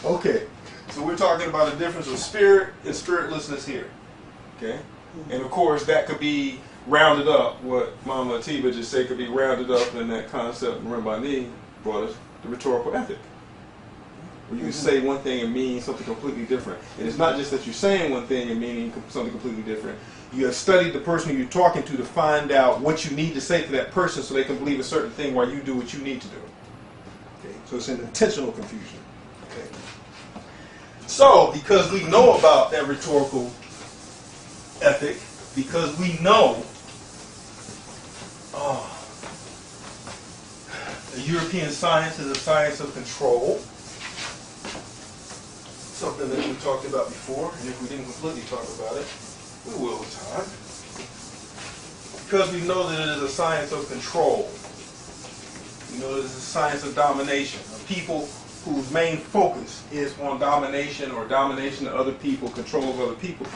Okay, so we're talking about the difference of spirit and spiritlessness here. Okay, and of course that could be rounded up. What Mama Atiba just said could be rounded up in that concept Rambani brought us, the rhetorical ethic. Where you can say one thing and mean something completely different. And it's not just that you're saying one thing and meaning something completely different. You have studied the person who you're talking to find out what you need to say to that person so they can believe a certain thing while you do what you need to do. Okay, so it's an intentional confusion. Okay. So, because we know about that rhetorical ethic, because we know the European science is a science of control, something that we talked about before, and if we didn't completely talk about it, we will with time. Because we know that it is a science of control. We know that it is a science of domination, of people whose main focus is on domination or domination of other people, control of other people.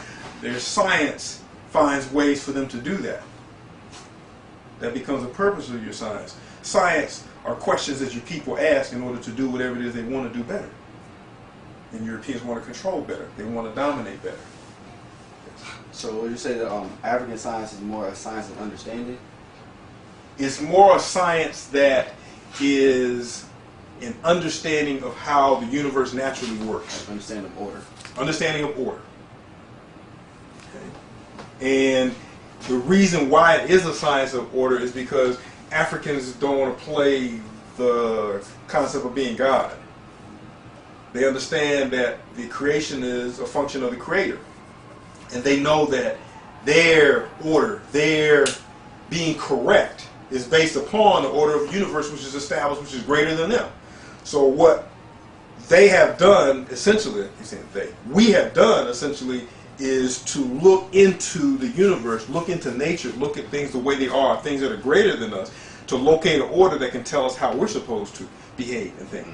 Their science finds ways for them to do that. That becomes the purpose of your science. Science are questions that your people ask in order to do whatever it is they want to do better. And Europeans want to control better. They want to dominate better. So would you say that African science is more a science of understanding? It's more a science that is an understanding of how the universe naturally works. Understanding of order. Understanding of order. Okay. And the reason why it is a science of order is because Africans don't want to play the concept of being God. They understand that the creation is a function of the Creator. And they know that their order, their being correct, is based upon the order of the universe which is established, which is greater than them. So what they have done, essentially, we have done, essentially, is to look into the universe, look into nature, look at things the way they are, things that are greater than us, to locate an order that can tell us how we're supposed to behave and think.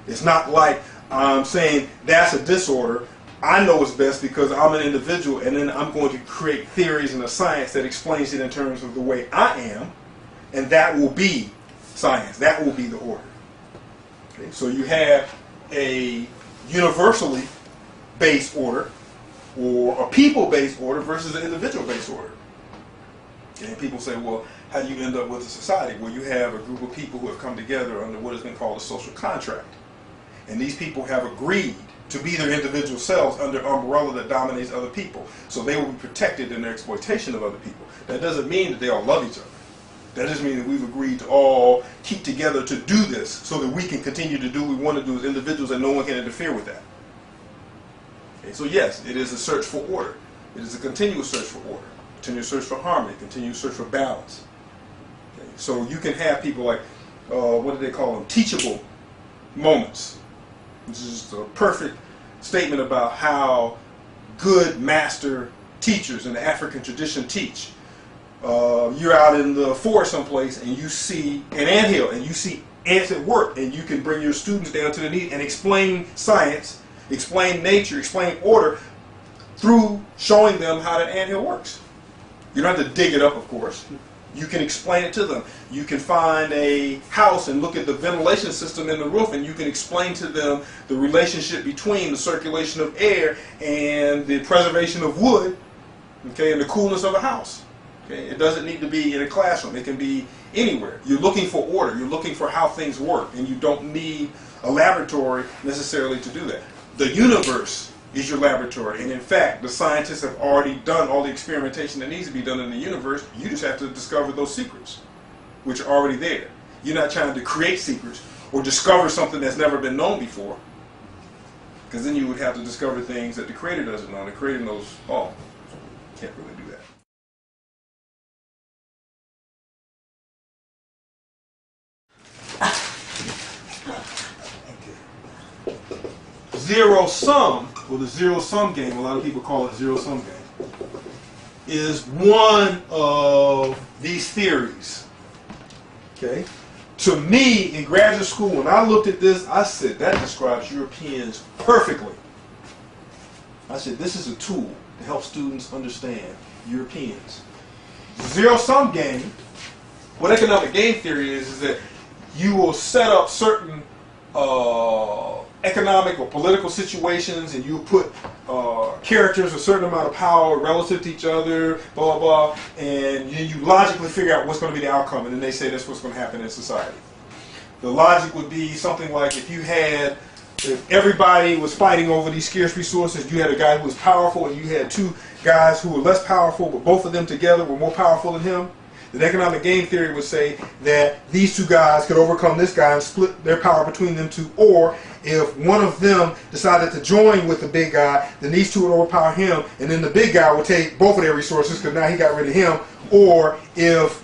It's not like I'm saying that's a disorder. I know it's best because I'm an individual, and then I'm going to create theories and a science that explains it in terms of the way I am, and that will be science. That will be the order. Okay? So you have a universally based order or a people-based order versus an individual-based order. And people say, well, how do you end up with a society? Well, you have a group of people who have come together under what has been called a social contract. And these people have agreed to be their individual selves under an umbrella that dominates other people. So they will be protected in their exploitation of other people. That doesn't mean that they all love each other. That just means that we've agreed to all keep together to do this so that we can continue to do what we want to do as individuals and no one can interfere with that. Okay, so yes, it is a search for order. It is a continuous search for order, continuous search for harmony, continuous search for balance. Okay, so you can have people like, what do they call them, teachable moments. This is a perfect statement about how good master teachers in the African tradition teach. You're out in the forest someplace and you see an anthill and you see ants at work, and you can bring your students down to the knee and explain science, explain nature, explain order through showing them how that anthill works. You don't have to dig it up, of course. You can explain it to them. You can find a house and look at the ventilation system in the roof, and you can explain to them the relationship between the circulation of air and the preservation of wood, okay, and the coolness of a house. Okay? It doesn't need to be in a classroom. It can be anywhere. You're looking for order. You're looking for how things work, and you don't need a laboratory necessarily to do that. The universe is your laboratory, and in fact, the scientists have already done all the experimentation that needs to be done in the universe. You just have to discover those secrets, which are already there. You're not trying to create secrets or discover something that's never been known before, because then you would have to discover things that the Creator doesn't know. The Creator knows all. Can't really do that. Zero sum, or the zero sum game, a lot of people call it zero sum game, is one of these theories. Okay? To me, in graduate school, when I looked at this, I said, that describes Europeans perfectly. I said, this is a tool to help students understand Europeans. Zero sum game, what economic game theory is that you will set up certain economic or political situations, and you put characters a certain amount of power relative to each other, blah, blah, blah, and you logically figure out what's going to be the outcome, and then they say that's what's going to happen in society. The logic would be something like if everybody was fighting over these scarce resources, you had a guy who was powerful and you had two guys who were less powerful, but both of them together were more powerful than him, then economic game theory would say that these two guys could overcome this guy and split their power between them two, or if one of them decided to join with the big guy, then these two would overpower him, and then the big guy would take both of their resources because now he got rid of him, or if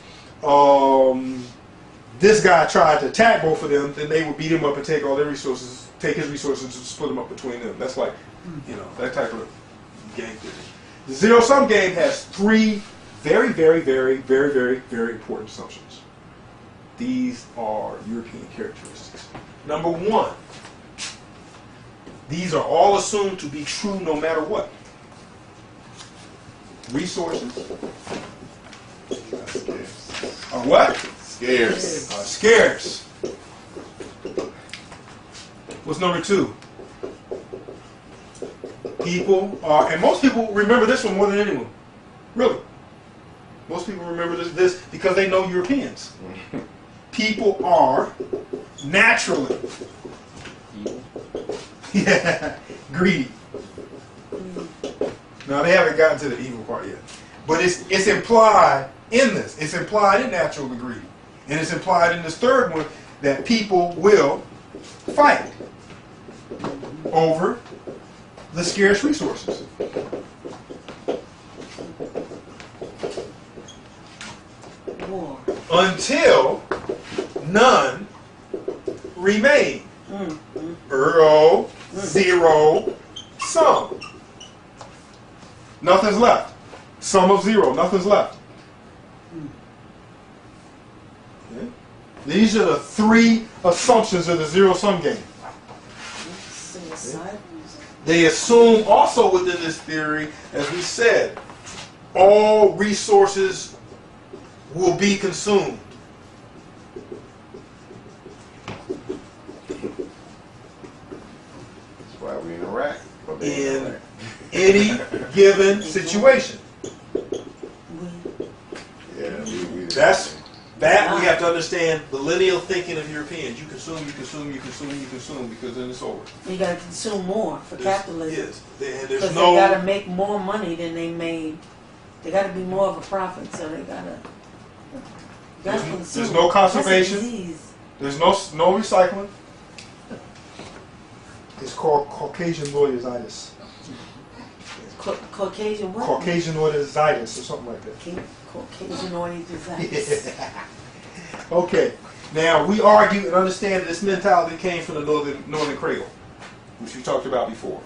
this guy tried to attack both of them, then they would beat him up and take all their resources, take his resources and split them up between them. That's like, that type of game theory. The zero-sum game has three very, very, very, very, very, very important assumptions. These are European characteristics. Number one, these are all assumed to be true no matter what. Resources are what? Scarce. Scarce. What's number two? People are, and most people remember this one more than anyone. Really. Most people remember this because they know Europeans. People are naturally greedy. Now they haven't gotten to the evil part yet. But it's implied in this. It's implied in naturally greedy. And it's implied in this third one that people will fight over the scarce resources. War. Until none remain. Ergo, zero, sum. Nothing's left. Sum of zero, nothing's left. Okay. These are the three assumptions of the zero-sum game. They assume also within this theory, as we said, all resources will be consumed. That's why we in Iraq. In any given situation. Yeah, That we have to understand the lineal thinking of Europeans. You consume, you consume, you consume, you consume, because then it's over. You got to consume more for capitalism. Yes. Because There's they no... got to make more money than they made. They got to be more of a profit, so they got to consume. There's no conservation. That's a disease. There's no recycling. It's called Caucasianoiditis. Caucasian what? Caucasianoiditis or something like that. Caucasianoiditis. Okay. Now, we argue and understand that this mentality came from the Northern Cradle, which we talked about before,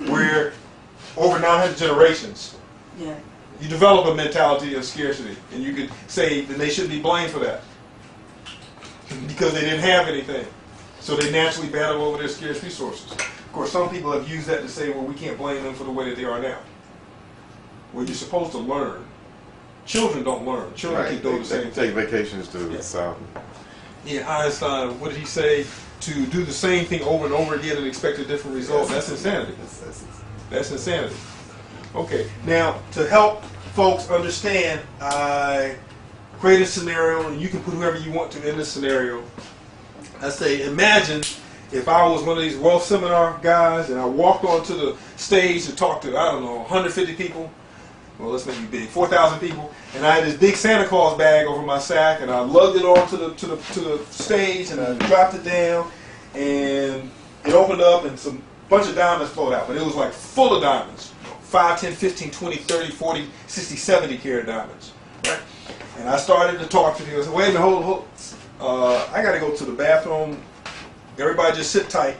where over 900 generations, you develop a mentality of scarcity, and you could say that they shouldn't be blamed for that because they didn't have anything. So they naturally battle over their scarce resources. Of course, some people have used that to say, well, we can't blame them for the way that they are now. Well, you're supposed to learn. Children don't learn. Children keep doing the same thing. Take vacations to the south. Yeah, Einstein, what did he say? To do the same thing over and over again and expect a different result. That's insanity. That's insanity. Okay, now to help folks understand, I create a scenario, and you can put whoever you want to in this scenario. I say, imagine if I was one of these wealth seminar guys and I walked onto the stage to talk to, I don't know, 150 people. Well, let's make it big, 4,000 people, and I had this big Santa Claus bag over my sack, and I lugged it on to the stage, and I dropped it down, and it opened up, and some bunch of diamonds flowed out, but it was like full of diamonds, 5, 10, 15, 20, 30, 40, 60, 70 carat diamonds, right? And I started to talk to people. I said, wait a minute, hold. I got to go to the bathroom. Everybody just sit tight.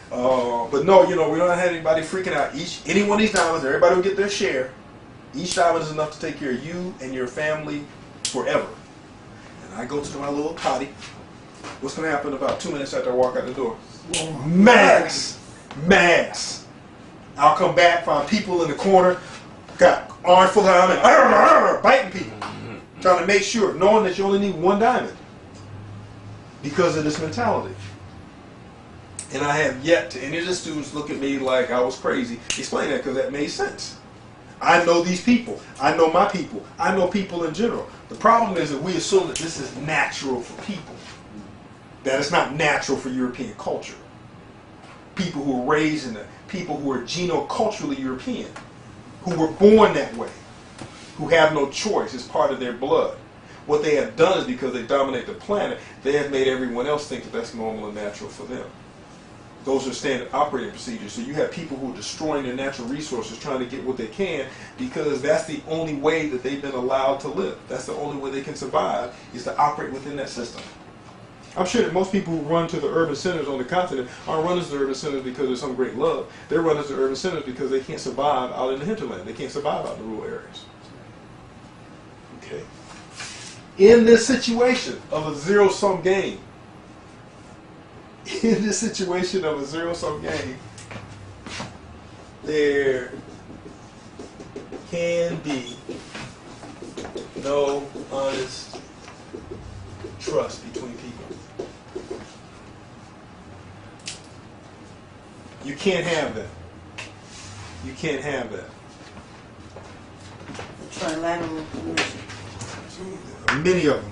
But no, we don't have anybody freaking out. Any one of these diamonds, everybody will get their share. Each diamond is enough to take care of you and your family forever. And I go to my little potty. What's going to happen about 2 minutes after I walk out the door? Mass. I'll come back, find people in the corner, got arms full of diamonds, biting people, trying to make sure, knowing that you only need one diamond because of this mentality. And I have yet to any of the students look at me like I was crazy. Explain that, because that made sense. I know these people. I know my people. I know people in general. The problem is that we assume that this is natural for people. That it's not natural for European culture. People who are raised in the people who are genoculturally European, who were born that way, who have no choice. It's part of their blood. What they have done is, because they dominate the planet, they have made everyone else think that that's normal and natural for them. Those are standard operating procedures. So you have people who are destroying their natural resources, trying to get what they can, because that's the only way that they've been allowed to live. That's the only way they can survive, is to operate within that system. I'm sure that most people who run to the urban centers on the continent aren't running to the urban centers because of some great love. They're running to the urban centers because they can't survive out in the hinterland. They can't survive out in the rural areas. Okay. In this situation of a zero-sum game, there can be no honest trust between people. You can't have that. You can't have that. Trilateral commission. Many of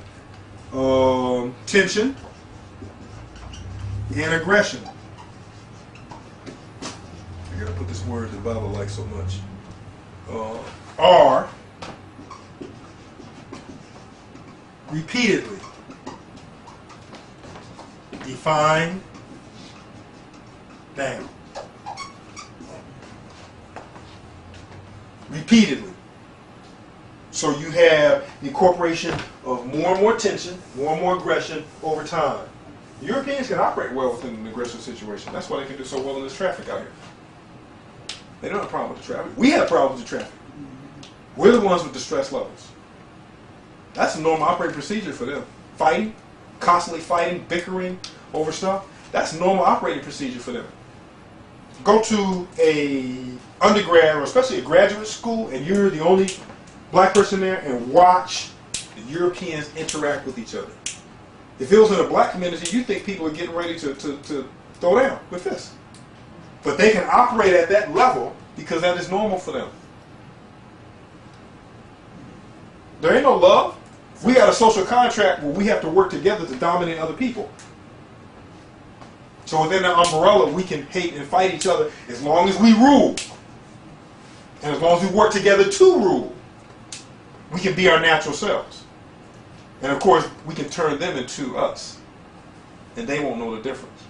them. Tension and aggression. I gotta put this word in the Bible like so much. Are repeatedly defined down. Repeatedly. So you have the incorporation of more and more tension, more and more aggression over time. Europeans can operate well within an aggressive situation. That's why they can do so well in this traffic out here. They don't have a problem with the traffic. We have problems with traffic. We're the ones with the stress levels. That's a normal operating procedure for them. Fighting, constantly fighting, bickering over stuff. That's a normal operating procedure for them. Go to a undergrad, or especially a graduate school, and you're the only black person there, and watch the Europeans interact with each other. If it was in a black community, you'd think people are getting ready to throw down with fists. But they can operate at that level because that is normal for them. There ain't no love. We got a social contract where we have to work together to dominate other people. So within that umbrella, we can hate and fight each other as long as we rule. And as long as we work together to rule, we can be our natural selves. And of course, we can turn them into us. And they won't know the difference.